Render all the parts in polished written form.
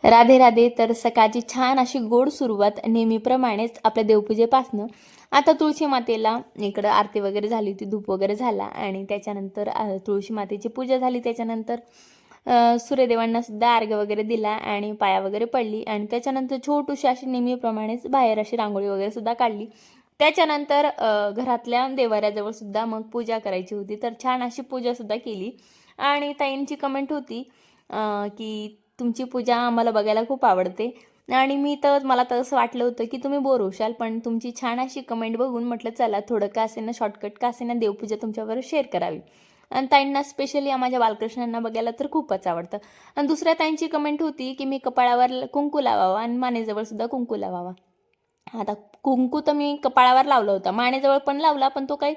राधे राधे. तर सकाळची छान अशी गोड सुरुवात नेहमीप्रमाणेच आपल्या देवपूजेपासनं. आता तुळशी मातेला इकडं आरती वगैरे झाली होती, धूप वगैरे झाला आणि त्याच्यानंतर तुळशी मातेची पूजा झाली. त्याच्यानंतर सूर्यदेवांना सुद्धा अर्घ्य वगैरे दिला आणि पाया वगैरे पडली आणि त्याच्यानंतर छोटीशी अशी नेहमीप्रमाणेच बाहेर अशी रांगोळी वगैरे सुद्धा काढली. त्याच्यानंतर घरातल्या देवाऱ्याजवळ सुद्धा मग पूजा करायची होती, तर छान अशी पूजा सुद्धा केली. आणि ताईंची कमेंट होती की तुमची पूजा आम्हाला बघायला खूप आवडते. आणि मला तर असं वाटलं होतं की तुम्ही बोर होशाल, पण तुमची छान अशी कमेंट बघून म्हटलं चला थोडं का असेना, शॉर्टकट का असेना, देवपूजा तुमच्याबरोबर शेअर करावी. आणि ताईंना स्पेशली माझ्या बालकृष्णांना बघायला तर खूपच आवडतं. आणि दुसऱ्या ताईंची कमेंट होती की मी कपाळावर कुंकू लावावा आणि मानेजवळ सुद्धा कुंकू लावावा. आता कुंकू तर मी कपाळावर लावला होता, मानेजवळ पण लावला, पण तो काही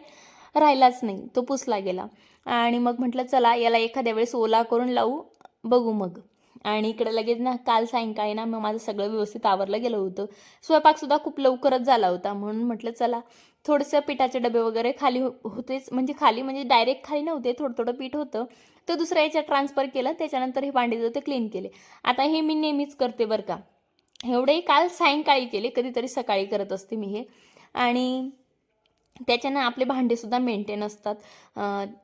राहिलाच नाही, तो पुसला गेला. आणि मग म्हटलं चला याला एखाद्या वेळेस ओला करून लावू, बघू मग. आणि इकडे लगेच ना काल सायंकाळी ना मग माझं सगळं व्यवस्थित आवरलं गेलं होतं. स्वयंपाकसुद्धा खूप लवकरच झाला होता, म्हणून म्हटलं चला थोडंसं पिठाचे डबे वगैरे खाली होतेच, म्हणजे खाली म्हणजे डायरेक्ट खाली नव्हते, थोडं थोडं पीठ होतं. तर दुसऱ्या याच्यात ट्रान्सफर केलं. त्याच्यानंतर हे भांडे जो ते क्लीन केले. आता हे मी नेहमीच करते बरं का. एवढेही काल सायंकाळी केले, कधीतरी सकाळी करत असते मी हे. आणि त्याच्यानं आपले भांडेसुद्धा मेंटेन असतात,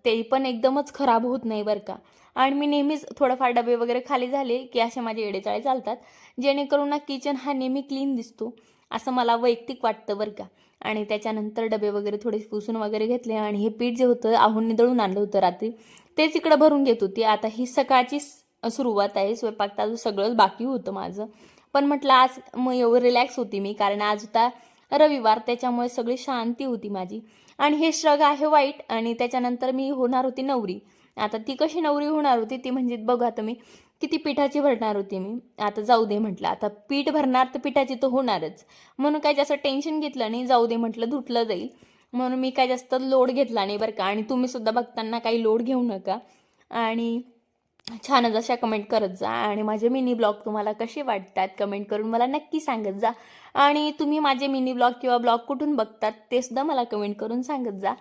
ते पण एकदमच खराब होत नाही बरं का. आणि मी नेहमीच थोडंफार डबे वगैरे खाली झाले की असे माझे येडेचाळे चालतात, जेणेकरून ना किचन हा नेहमी क्लीन दिसतो, असं मला वैयक्तिक वाटतं बरं का. आणि त्याच्यानंतर डबे वगैरे थोडे पुसून वगैरे घेतले आणि हे पीठ जे होतं आहोंनी दळून आणलं होतं रात्री, तेच इकडं भरून घेत होती. आता ही सकाळची सुरुवात आहे, स्वयंपाक तर अजून सगळंच बाकी होतं माझं. पण म्हटलं आज मग एवढं रिलॅक्स होती मी, कारण आज होता रविवार, त्याच्यामुळे सगळी शांती होती माझी. आणि हे श्रग आहे वाईट. आणि त्याच्यानंतर मी होणार होती नवरी. आता ती कशी नवरी होणार होती ती म्हणजे बघा तुम्ही, किती पिठाची भरणार होती मी. आता जाऊ दे म्हटलं, आता पीठ भरणार तर पिठाची तर होणारच, म्हणून काय जास्त टेन्शन घेतलं नाही. जाऊ दे म्हटलं, धुतलं जाईल, म्हणून मी काय जास्त लोड घेतला नाही बरं का. आणि तुम्ही सुद्धा बघताना काही लोड घेऊ नका. आणि छानच अशा कमेंट करत जा. आणि माझे मिनी ब्लॉग तुम्हाला कसे वाटतात कमेंट करून मला नक्की सांगत जा. आणि तुम्ही माझे मिनी ब्लॉग किंवा ब्लॉग कुठून बघतात ते सुद्धा मला कमेंट करून सांगत जा.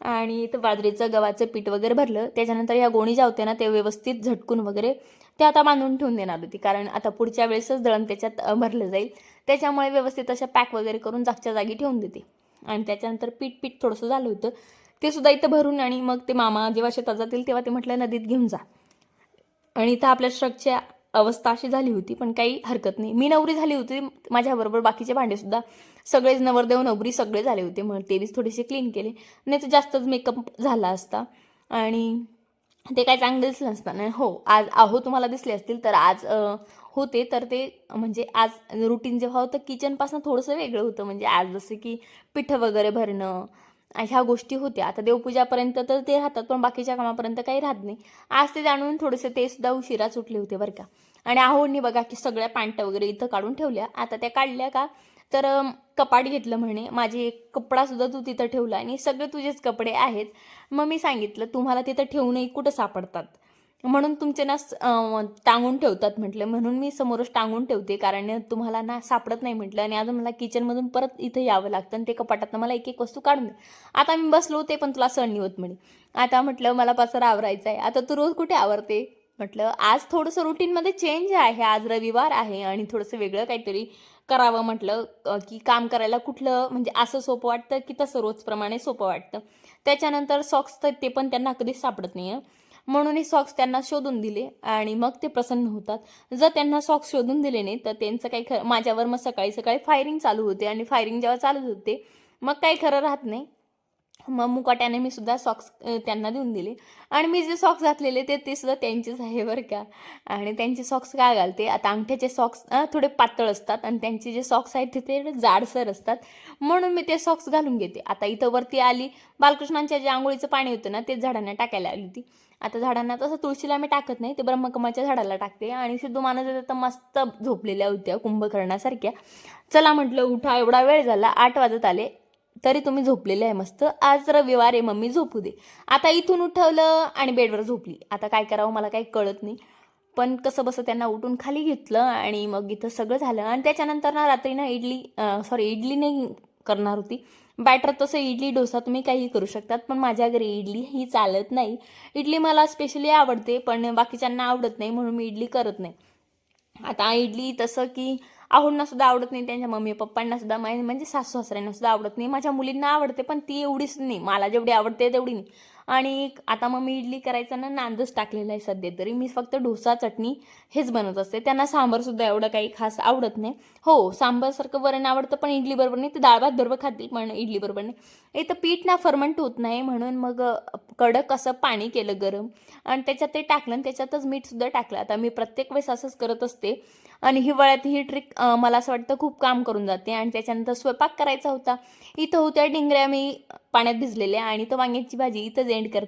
आणि इथं बाजरीचं गव्हाचं पीठ वगैरे भरलं. त्याच्यानंतर ह्या गोणी ज्या होत्या ना ते व्यवस्थित झटकून वगैरे ते आता बांधून ठेवून देणार होती, कारण आता पुढच्या वेळेसच दळण त्याच्यात भरलं जाईल. त्याच्यामुळे व्यवस्थित अशा पॅक वगैरे करून जागच्या जागी ठेवून देते. आणि त्याच्यानंतर पीठ पीठ थोडंसं झालं होतं, ते सुद्धा इथं भरून. आणि मग ते मामा जेव्हा शेतात जातील तेव्हा ते म्हटलं नदीत घेऊन जा. आणि इथं आपल्या ट्रकची अवस्था अशी झाली होती, पण काही हरकत नाही. मी नवरी झाली होती, माझ्याबरोबर बाकीचे भांडेसुद्धा सगळेच नवरदेव नवरी सगळे झाले होते, म्हणून ते बी थोडेसे क्लीन केले. नाही तर जास्तच मेकअप झाला असता आणि ते काय चांगलं दिसलं नसतं ना. हो, आज तुम्हाला दिसले असतील, तर आज होते. तर ते म्हणजे आज रुटीन जेव्हा होतं किचनपासून थोडंसं वेगळं होतं. म्हणजे आज जसं की पिठं वगैरे भरणं, ह्या गोष्टी होत्या. आता देवपूजापर्यंत तर ते राहतात, पण बाकीच्या कामापर्यंत काही राहत नाही. आज ते जाणून थोडेसे ते सुद्धा उशिरा सुटले होते बरं का. आणि आहोंनी बघा की सगळ्या पॅन्ट वगैरे इथं काढून ठेवल्या. आता त्या काढल्या का, तर कपाट घेतलं म्हणे, माझी एक कपडासुद्धा तू तिथं ठेवला आणि सगळे तुझेच कपडे आहेत. मग मी सांगितलं तुम्हाला तिथं ठेवूनही कुठं सापडतात, म्हणून तुमचे ना टांगून ठेवतात म्हटलं, म्हणून मी समोरच टांगून ठेवते, कारण तुम्हाला ना सापडत नाही म्हटलं. आणि अजून मला किचनमधून परत इथं यावं लागतं आणि ते कपाटातनं मला एक एक वस्तू काढून दे. आता मी बसलो होते, पण तुला सण नाही होत म्हणे. आता म्हटलं मला पसारा आवरायचा आहे. आता तू रोज कुठे आवरते म्हटलं, आज थोडंसं रुटीनमध्ये चेंज आहे, आज रविवार आहे आणि थोडंसं वेगळं काहीतरी करावं म्हटलं. की काम करायला कुठलं म्हणजे असं सोपं वाटतं की तसं रोजप्रमाणे सोपं वाटतं. त्याच्यानंतर सॉक्स तर ते पण त्यांना कधीच सापडत नाही, म्हणून हे सॉक्स त्यांना शोधून दिले आणि मग ते प्रसन्न होतात. जर त्यांना सॉक्स शोधून दिले नाही तर त्यांचं काही खरं, माझ्यावर मग सकाळी सकाळी फायरिंग चालू होते. आणि फायरिंग जेव्हा चालू होते मग काही खरं राहत नाही. मग मुकाट्याने मी सुद्धा सॉक्स त्यांना देऊन दिले. आणि मी जे सॉक्स घातलेले ते सुद्धा त्यांचेच आहे बरं का. आणि त्यांचे सॉक्स काय घालते, आता अंगठ्याचे सॉक्स थोडे पातळ असतात आणि त्यांचे जे सॉक्स आहेत ते जाडसर असतात, म्हणून मी ते सॉक्स घालून घेते. आता इथं वरती आली, बालकृष्णांच्या जे आंघोळीचं पाणी होतं ना ते झाडांना टाकायला आली होती. आता झाडांना तसं तुळशीला मी टाकत नाही, ते ब्रह्मकमळच्या झाडाला टाकते. आणि सिद्धू मानस तर मस्त झोपलेल्या होत्या कुंभकर्णासारख्या. चला म्हटलं उठा, एवढा वेळ झाला, 8 वाजत आले, तरी तुम्ही झोपलेले आहे मस्त. आज रविवार आहे, मम्मी झोपू दे. आता इथून उठवलं आणि बेडवर झोपली. आता काय करावं मला काही कळत नाही, पण कसं बसं त्यांना उठून खाली घेतलं आणि मग इथं सगळं झालं. आणि त्याच्यानंतर ना रात्री ना इडली नाही करणार होती, बॅटर. तसं इडली डोसा तुम्ही काही करू शकतात, पण माझ्या घरी इडली ही चालत नाही. इडली मला स्पेशली आवडते, पण बाकीच्यांना आवडत नाही, म्हणून मी इडली करत नाही. आता इडली तसं की आहोंना सुद्धा आवडत नाही, त्यांच्या मम्मी पप्पांना सुद्धा, म्हणजे सासू सासऱ्यांना सुद्धा आवडत नाही. माझ्या मुलींना आवडते पण ती एवढीच नाही, मला जेवढी आवडते तेवढी नाही. आणि आता मग मी इडली करायचा ना नांदच टाकलेला आहे सध्या तरी. मी फक्त डोसा चटणी हेच बनवत असते. त्यांना सांबारसुद्धा एवढं काही खास आवडत नाही. हो, सांबारसारखं वरण आवडतं पण इडली बरोबर नाही. ते डाळ भात बरोबर खातील पण इडली बरोबर नाही. इथं पीठ ना फर्मंट होत नाही म्हणून मग कडक असं पाणी केलं गरम आणि त्याच्यात ते टाकलं आणि त्याच्यातच मीठसुद्धा टाकलं. आता मी प्रत्येक वेळेस असंच करत असते आणि हिवाळ्यात ही ट्रिक मला असं वाटतं खूप काम करून जाते. आणि त्याच्यानंतर स्वयंपाक करायचा होता. इथं होत्या डिंगऱ्या मी पाण्यात भिजलेल्या आणि तो वांग्याची भाजी इथंच एंड करते.